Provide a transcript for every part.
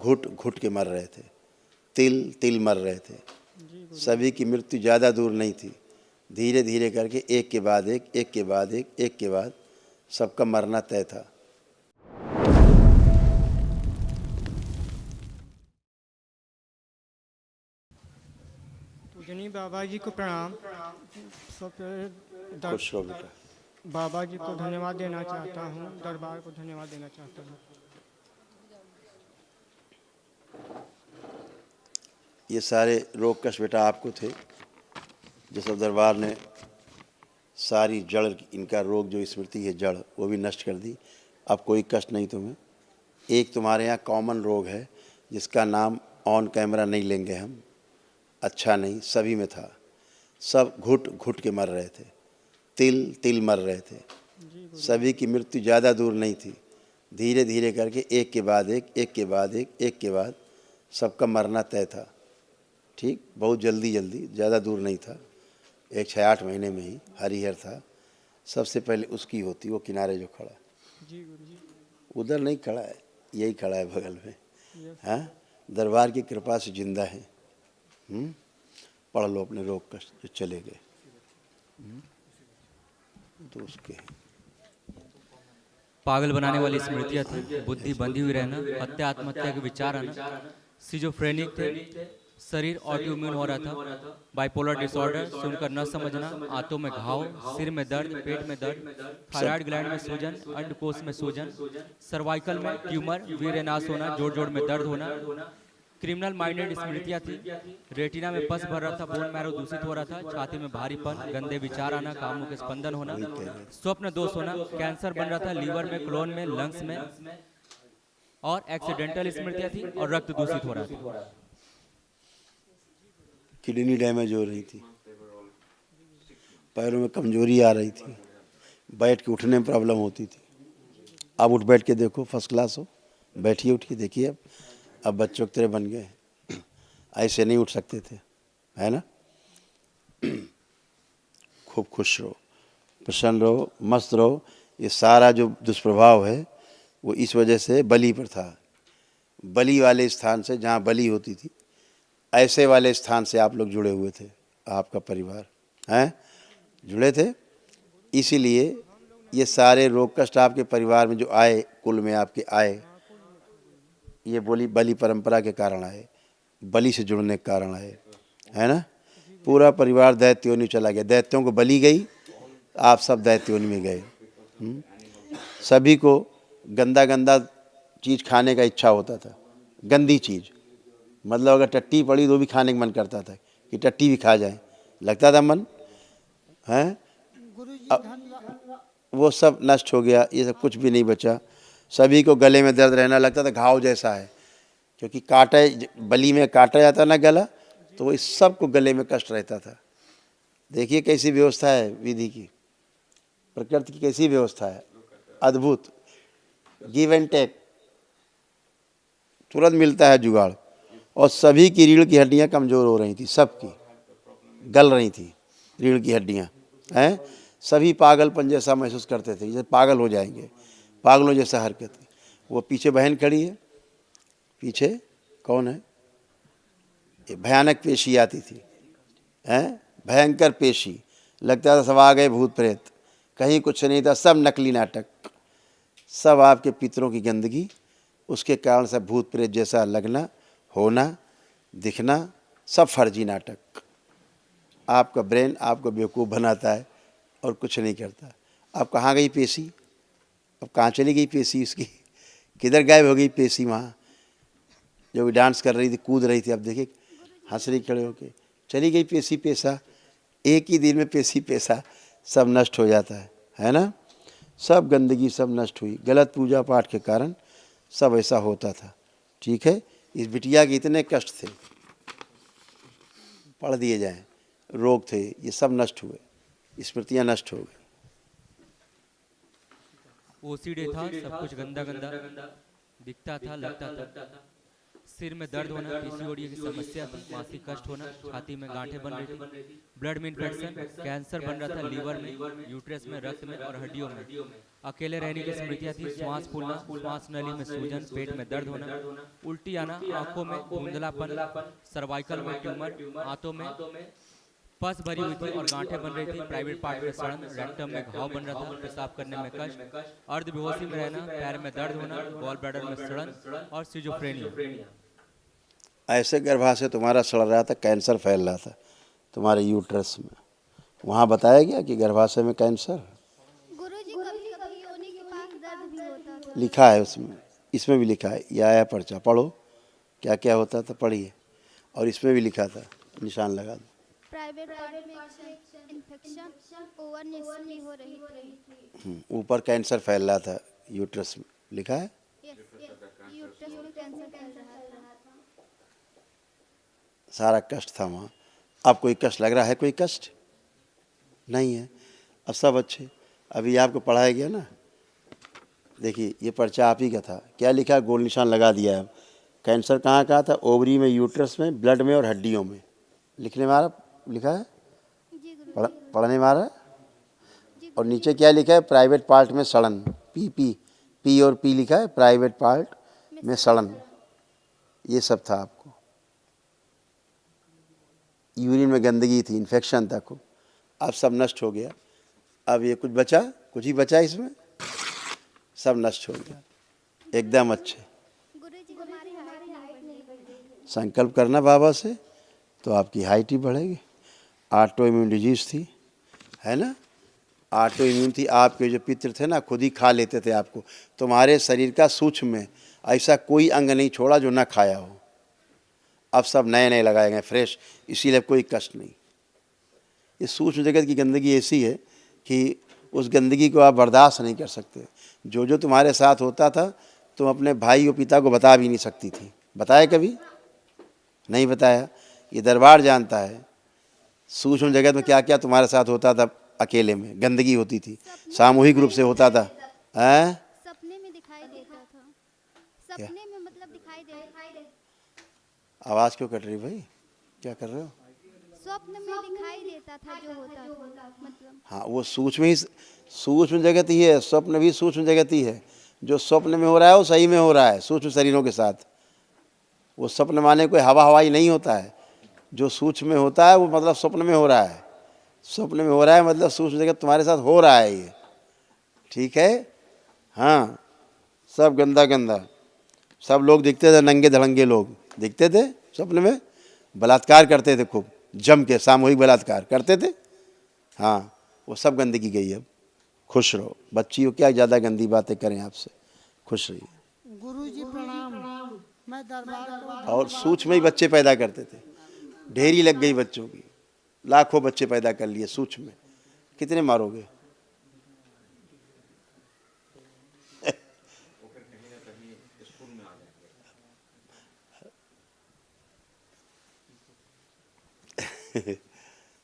घुट घुट के मर रहे थे, तिल तिल मर रहे थे। सभी की मृत्यु ज़्यादा दूर नहीं थी। धीरे धीरे करके एक के बाद एक के बाद एक के बाद सबका मरना तय था। पूजनीय बाबा जी को प्रणाम। खुश रहो बेटा। बाबा जी को धन्यवाद देना चाहता हूँ, दरबार को धन्यवाद देना चाहता हूँ। ये सारे रोग कष्ट बेटा आपको थे, जो सब दरबार ने सारी जड़, इनका रोग जो स्मृति है जड़, वो भी नष्ट कर दी। अब कोई कष्ट नहीं तुम्हें। एक तुम्हारे यहाँ कॉमन रोग है जिसका नाम ऑन कैमरा नहीं लेंगे हम, अच्छा नहीं, सभी में था। सब घुट घुट के मर रहे थे, तिल तिल मर रहे थे। सभी की मृत्यु ज़्यादा दूर नहीं थी। धीरे धीरे करके एक के बाद एक के बाद एक के बाद सबका मरना तय था। ठीक, बहुत जल्दी जल्दी, ज़्यादा दूर नहीं था। 6-8 महीने में ही हरिहर था। सबसे पहले उसकी होती, वो किनारे जो खड़ा जी गुरु जी। उधर नहीं खड़ा है, यही खड़ा है बगल में। हाँ, दरबार की कृपा से जिंदा है। पढ़ लो अपने रोग कष्ट जो चले गए। तो उसके पागल बनाने वाली स्मृतियां थी, बुद्धि बंधी हुई रहना, हत्या आत्महत्या के विचार आना, सिजोफ्रेनिक थे, शरीर ऑटोइम्यून हो रहा था, बाइपोलर डिसऑर्डर, सुनकर न समझना, आंतों में घाव, सिर में दर्द, पेट में दर्द, थायराइड ग्लैंड में सूजन, अंडकोश में सूजन, सर्वाइकल में ट्यूमर, वीर्यनाश होना, जोड़ जोड़ में दर्द होना, क्रिमिनल माइंडेड स्मृतियां थी, रेटिना में पस भर रहा था, बोन मैरो दूषित हो रहा था, छाती में भारीपन, गंदे विचार आना, कामों के स्पंदन होना, स्वप्न दोष होना, कैंसर बन रहा था लीवर में, क्लोन में, लंग्स में, और एक्सीडेंटल स्मृतियां थी और रक्त दूषित हो रहा था। किडनी डैमेज हो रही थी, पैरों में कमजोरी आ रही थी, बैठ के उठने में प्रॉब्लम होती थी। अब उठ बैठ के देखो, फर्स्ट क्लास हो, बैठिए उठिए देखिए। अब बच्चों की तरह बन गए, ऐसे नहीं उठ सकते थे, है ना। खूब खुश रहो, प्रसन्न रहो, मस्त रहो। ये सारा जो दुष्प्रभाव है वो इस वजह से बलि पर था। बलि वाले स्थान से, जहाँ बलि होती थी, ऐसे वाले स्थान से आप लोग जुड़े हुए थे, आपका परिवार हैं जुड़े थे। इसीलिए ये सारे रोग कष्ट आपके परिवार में जो आए, कुल में आपके आए, ये बोली बलि परंपरा के कारण आए, बलि से जुड़ने के कारण आए, है ना। पूरा परिवार दैत्योनि चला गया, दैत्यों को बलि गई, आप सब दैत्योनि में गए। सभी को गंदा गंदा चीज़ खाने का इच्छा होता था, गंदी चीज़, मतलब अगर टट्टी पड़ी तो भी खाने का मन करता था कि टट्टी भी खा जाए, लगता था मन, हैं। वो सब नष्ट हो गया, ये सब कुछ भी नहीं बचा। सभी को गले में दर्द रहना लगता था, घाव जैसा है, क्योंकि काटे, बलि में काटा जाता ना गला, तो इस सब को गले में कष्ट रहता था। देखिए कैसी व्यवस्था है विधि की, प्रकृति की कैसी व्यवस्था है, अद्भुत। गिव एंड टेक, तुरंत मिलता है जुगाड़। और सभी की रीढ़ की हड्डियां कमज़ोर हो रही थी, सबकी गल रही थी रीढ़ की हड्डियां, हैं। सभी पागलपन जैसा महसूस करते थे, जैसे पागल हो जाएंगे, पागलों जैसा हरकत। वो पीछे बहन खड़ी है, पीछे कौन है, ये भयानक पेशी आती थी, हैं, भयंकर पेशी, लगता था सब आ गए भूत प्रेत, कहीं कुछ नहीं था, सब नकली नाटक, सब आपके पितरों की गंदगी, उसके कारण सब भूत प्रेत जैसा लगना, होना, दिखना, सब फर्जी नाटक। आपका ब्रेन आपको बेवकूफ़ बनाता है और कुछ नहीं करता। अब कहाँ गई पेशी, अब कहाँ चली गई पेशी उसकी, किधर गायब हो गई पेशी। वहाँ जो भी डांस कर रही थी, कूद रही थी, अब देखिए हंस रही खड़े होके, चली गई पेशी पेशा। एक ही दिन में पेशी पेशा सब नष्ट हो जाता है ना। सब गंदगी सब नष्ट हुई, गलत पूजा पाठ के कारण सब ऐसा होता था। ठीक है, इस बिटिया के इतने कष्ट थे, पढ़ दिए जाएं, रोग थे, ये सब नष्ट हुए, स्मृतियाँ नष्ट हो गई। ओसीडी था, सब कुछ गंदा गंदा दिखता था, लगता था, सिर में दर्द होना, पीसीओडी की समस्या थी, मासिक कष्ट होना, छाती में गांठें बन रही थी, ब्लड में इन्फेक्शन, कैंसर बन रहा था लीवर में, यूट्रस में, रक्त में और हड्डियों में। अकेले रहने की स्मृतियाँ थी, श्वास फूलना, श्वास नली में सूजन, पेट में दर्द होना, उल्टी आना, आंखों में धुंधलापन, सर्वाइकल में ट्यूमर, हाथों में पस भरी हुई थी और गांठें बन रही थी, प्राइवेट पार्ट में सड़न, रेक्टम में घाव बन रहा था, पेशाब करने में कष्ट, अर्धबेहोशी में रहना, पैर में दर्द होना, गॉल ब्लैडर में सड़न और सिजोफ्रेनिया। ऐसे गर्भाशय तुम्हारा सड़ रहा था, कैंसर फैल रहा था तुम्हारे यूट्रस में। वहाँ बताया गया कि गर्भाशय में कैंसर गुरुजी कभी कभी योनि के पास दर्द भी होता था। लिखा है उसमें, इसमें भी लिखा है। ये आया पर्चा, पढ़ो क्या क्या होता था, पढ़िए। और इसमें भी लिखा था, निशान लगा दो। प्राइवेट पार्ट में इन्फेक्शन, ओवर नेस्ली हो रही थी। ऊपर कैंसर फैल रहा था यूट्रस में, लिखा है। यूट्रस में कैंसर फैल रहा था। सारा कष्ट था वहाँ। अब कोई कष्ट लग रहा है? कोई कष्ट नहीं है, अब सब अच्छे। अभी आपको पढ़ाया गया ना, देखिए ये पर्चा आप ही का था। क्या लिखा? गोल निशान लगा दिया है। कैंसर कहाँ था? ओवरी में, यूट्रस में, ब्लड में और हड्डियों में। लिखने में आ रहा, लिखा है, पढ़ने में आ रहा है। और नीचे क्या लिखा है? प्राइवेट पार्ट में सड़न, पी और पी लिखा है, प्राइवेट पार्ट में सड़न। ये सब था आपको। यूरिन में गंदगी थी, इन्फेक्शन था खूब। अब सब नष्ट हो गया। अब ये कुछ बचा? कुछ ही बचा इसमें, सब नष्ट हो गया, एकदम अच्छे। गुरुजी हमारी हाइट नहीं बढ़ी। संकल्प करना बाबा से तो आपकी हाइट ही बढ़ेगी। ऑटो इम्यून डिजीज थी, है ना? ऑटो इम्यून थी। आपके जो पितृ थे ना, खुद ही खा लेते थे आपको। तुम्हारे शरीर का सूक्ष्म में ऐसा कोई अंग नहीं छोड़ा जो ना खाया हो। अब सब नए नए लगाए गए, फ्रेश, इसीलिए कोई कष्ट नहीं। इस सूक्ष्म जगत की गंदगी ऐसी है कि उस गंदगी को आप बर्दाश्त नहीं कर सकते। जो जो तुम्हारे साथ होता था, तुम अपने भाई और पिता को बता भी नहीं सकती थी। बताया कभी? नहीं बताया। ये दरबार जानता है सूक्ष्म जगत में क्या क्या तुम्हारे साथ होता था। अकेले में गंदगी होती थी, सामूहिक रूप से होता था। सपने में दिखाई देता था। सपने में मतलब दिखाई देता। आवाज़ क्यों कट रही भाई? क्या कर रहे हो? स्वप्न में दिखाई देता था जो होता था, मतलब। हाँ, वो सूक्ष्म जगत ही है। स्वप्न भी सूक्ष्म जगत ही है। जो स्वप्न में हो रहा है वो सही में हो रहा है, सूक्ष्म शरीरों के साथ। वो स्वप्न माने कोई हवा हवाई नहीं होता है। जो सूक्ष्म में होता है वो मतलब स्वप्न में हो रहा है। स्वप्न में हो रहा है मतलब सूक्ष्म जगत तुम्हारे साथ हो रहा है ये, ठीक है? हाँ, सब गंदा गंदा। सब लोग दिखते थे, नंगे धड़ंगे लोग दिखते थे स्वप्न में। बलात्कार करते थे खूब जम के, सामूहिक बलात्कार करते थे। हाँ, वो सब गंदगी गई। अब खुश रहो। बच्चियों क्या ज़्यादा गंदी बातें करें आपसे, खुश रहिए। गुरुजी प्रणाम। मैं दरबार और सूक्ष्म ही बच्चे पैदा करते थे। ढेरी लग गई बच्चों की, लाखों बच्चे पैदा कर लिए सूक्ष्म में। कितने मारोगे?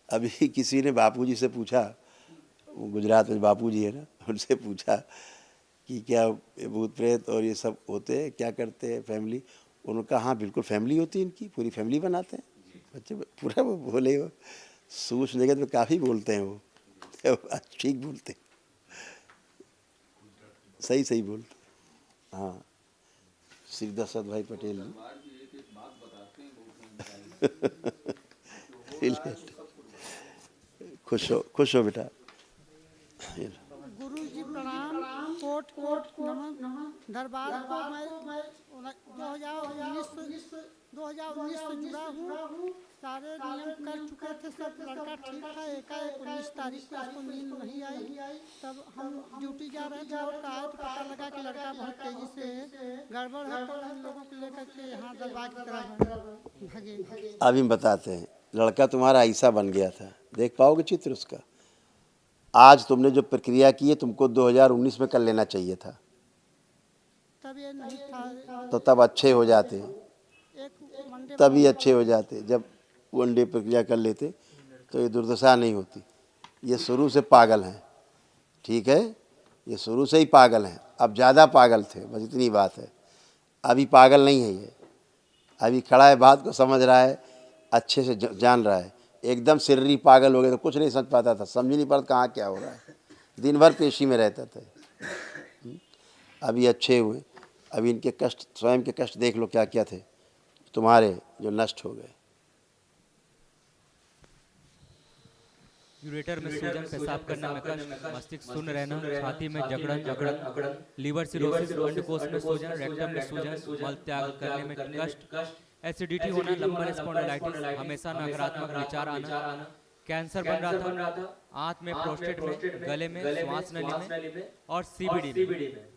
अभी किसी ने बापूजी से पूछा, वो गुजरात में बापूजी है ना, उनसे पूछा कि क्या भूत प्रेत और ये सब होते हैं, क्या करते हैं फैमिली? उनका हाँ बिल्कुल फैमिली होती है इनकी, पूरी फैमिली बनाते हैं बच्चे। पूरा वो बोले, वो सूक्ष्म जगत में काफ़ी बोलते हैं वो, ठीक बोलते हैं, सही सही बोलते हैं। हाँ, श्री दशरथ भाई पटेल खुश हो बेटा। गुरुजी प्रणाम। कोट नमन। दरबार को मैं 2019 से जुड़ा हूँ। सारे नियम कर चुके थे, सब लड़का ठीक था। एकाएक 19 तारीख को उसको नींद नहीं आई। तब हम ड्यूटी जा रहे थे, लौट आए तो पता लगा कि लड़का बहुत तेजी से गड़बड़ है। तो हम लोगों को लेकर के यहाँ दरबार की तरफ भागे। अभी हम बताते हैं। लड़का तुम्हारा ऐसा बन गया था, देख पाओगे चित्र उसका। आज तुमने जो प्रक्रिया की है, तुमको 2019 में कर लेना चाहिए था। तब ये नहीं था, तो तब अच्छे हो जाते, तभी अच्छे हो जाते। जब वन डे प्रक्रिया कर लेते तो ये दुर्दशा नहीं होती। ये शुरू से पागल हैं, ठीक है? ये शुरू से ही पागल हैं। अब ज़्यादा पागल थे, बस इतनी बात है। अभी पागल नहीं है ये, अभी खड़ा है, बात को समझ रहा है, अच्छे से जान रहा है। एकदम सिर्री पागल हो गया तो कुछ नहीं समझ पाता था, समझ नहीं पड़ता कहाँ क्या हो रहा है, दिन भर पेशी में रहता था। अभी अच्छे हुए, अभी इनके कष्ट, स्वयं के कष्ट देख लो क्या क्या थे तुम्हारे, जो नष्ट हो गए। यूरेटर में सूजन, पेशाब करने में कष्ट, मस्तिष्क शून्य रहना, छाती में जकड़न, लीवर सिरोसिस, अंडकोश में सूजन, रेक्टम में सूजन, मल त्याग करने में कष्ट, एसिडिटी होना, लंबर स्पॉन्डिलाइटिस, हमेशा नकारात्मक विचार आना, कैंसर बन रहा था, आंत में, प्रोस्टेट में, गले में, श्वास नली में और सीबीडी में।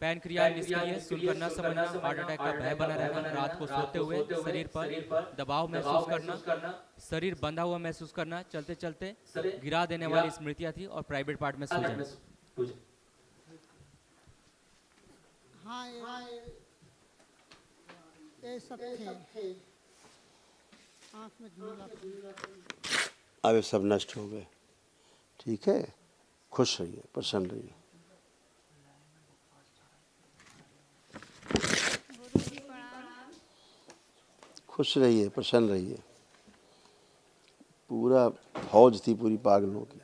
पैनक्रियाज निष्क्रिय, सुनकर न समझना, हार्ट अटैक का भय बना रहना, रात को सोते हुए शरीर पर दबाव महसूस करना, शरीर बंधा हुआ महसूस करना, चलते चलते गिरा देने वाली स्मृतियां थी और प्राइवेट पार्ट में सूजन। हाँ, ये सब थे। आँख में धुंधला। अब ये सब नष्ट हो गए। ठीक है, खुश रहिए, प्रसन्न रहिए। खुश रहिए, प्रसन्न रहिए। पूरा फौज थी पूरी पागलों की।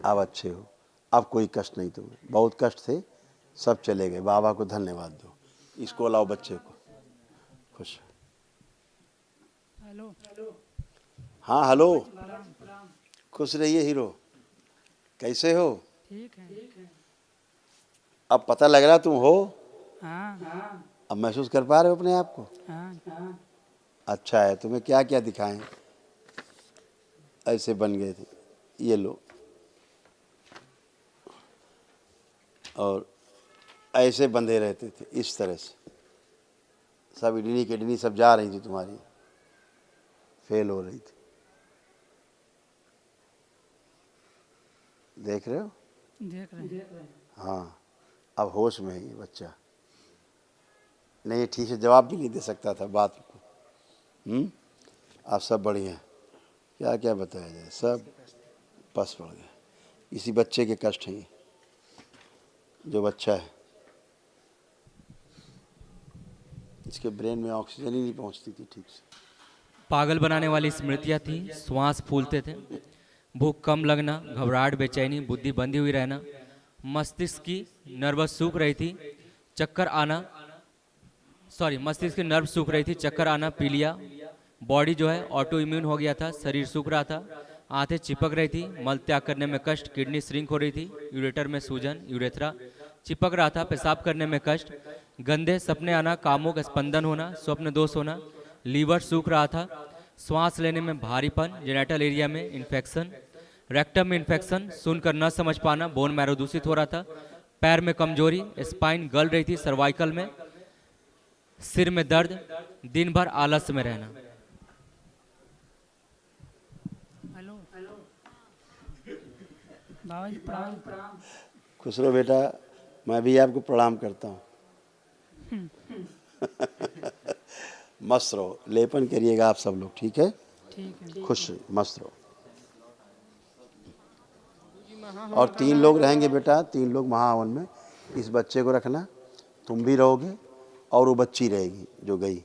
अब अच्छे हो, अब कोई कष्ट नहीं तुम्हें। बहुत कष्ट थे, सब चले गए। बाबा को धन्यवाद दो। इसको लाओ बच्चे को। खुश। हेलो। हाँ हेलो, खुश रहिए हीरो। कैसे हो? ठीक है। अब पता लग रहा तुम हो? हाँ। अब महसूस कर पा रहे हो अपने आप को? हाँ। अच्छा है। तुम्हें क्या क्या दिखाएं? ऐसे बन गए थे, ये लो। और ऐसे बंधे रहते थे, इस तरह से। सब किडनी किडनी सब जा रही थी तुम्हारी, फेल हो रही थी। देख रहे हो? देख रहे हैं। हाँ, अब होश में है ये बच्चा। नहीं, ठीक से जवाब भी नहीं दे सकता था बात को। आप सब बढ़िया। क्या क्या बताया जाए, सब पस पड़ गए। इसी बच्चे के कष्ट हैं ये, जो बच्चा है, इसके ब्रेन में ऑक्सीजन ही नहीं पहुंचती थी ठीक से। पागल बनाने वाली स्मृतियां थी, श्वास फूलते थे, भूख कम लगना, घबराहट, बेचैनी, बुद्धि बंधी हुई रहना, मस्तिष्क की नर्वस सूख रही थी, चक्कर आना, मस्तिष्क की नर्व सूख रही थी, चक्कर आना, पीलिया, बॉडी जो है ऑटो इम्यून हो गया था, शरीर सूख रहा था, आंखें चिपक रही थी, मल त्याग करने में कष्ट, किडनी श्रिंक हो रही थी, यूरेटर में सूजन, यूरेथ्रा चिपक रहा था, पेशाब करने में कष्ट, गंदे सपने आना, कामों का स्पंदन होना, स्वप्न दोष होना, लीवर सूख रहा था, श्वास लेने में भारीपन, जेनिटल एरिया में इन्फेक्शन, रेक्टम में इन्फेक्शन, सुनकर न समझ पाना, बोन मैरो दूषित हो रहा था, पैर में कमजोरी, स्पाइन गल रही थी, सर्वाइकल में, सिर में दर्द, दिन भर आलस में रहना। हेलो। बाबा जी प्रणाम। खुश रहो बेटा, मैं भी आपको प्रणाम करता हूँ। मस्त रहो, लेपन करिएगा आप सब लोग, ठीक है? ठीक है। खुश मस्त रहो। और 3 लोग रहेंगे बेटा, 3 लोग महाहवन में। इस बच्चे को रखना, तुम भी रहोगे और वो बच्ची रहेगी जो गई।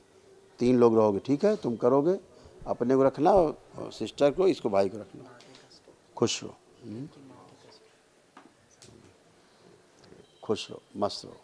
3 लोग रहोगे, ठीक है? तुम करोगे, अपने को रखना और सिस्टर को, इसको भाई को रखना। खुश रहो, खुश रहो, मस्त रहो।